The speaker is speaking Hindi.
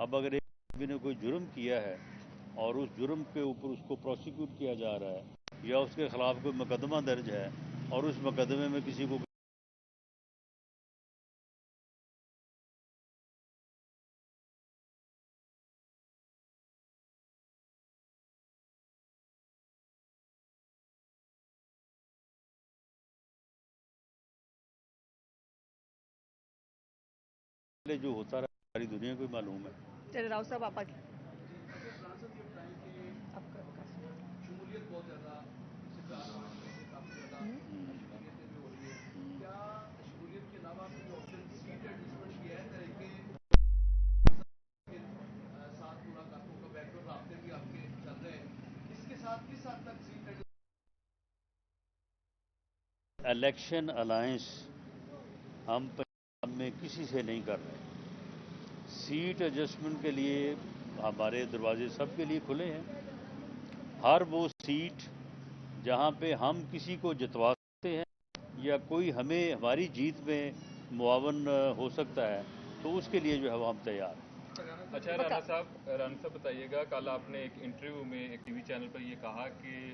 अब अगर एक आदमी ने कोई जुर्म किया है और उस जुर्म के ऊपर उसको प्रोसिक्यूट किया जा रहा है या उसके खिलाफ कोई मुकदमा दर्ज है और उस मुकदमे में किसी को जो होता रहा सारी दुनिया को मालूम है। चलिए राव साहब आप आगे। इलेक्शन अलायंस हम पंजाब में किसी से नहीं कर रहे। सीट एडजस्टमेंट के लिए हमारे दरवाजे सबके लिए खुले हैं। हर वो सीट जहां पे हम किसी को जितवा सकते हैं या कोई हमें हमारी जीत में मुआवन हो सकता है तो उसके लिए जो है वो हम तैयार हैं। अच्छा राणा साहब बताइएगा, कल आपने एक इंटरव्यू में एक टीवी चैनल पर ये कहा कि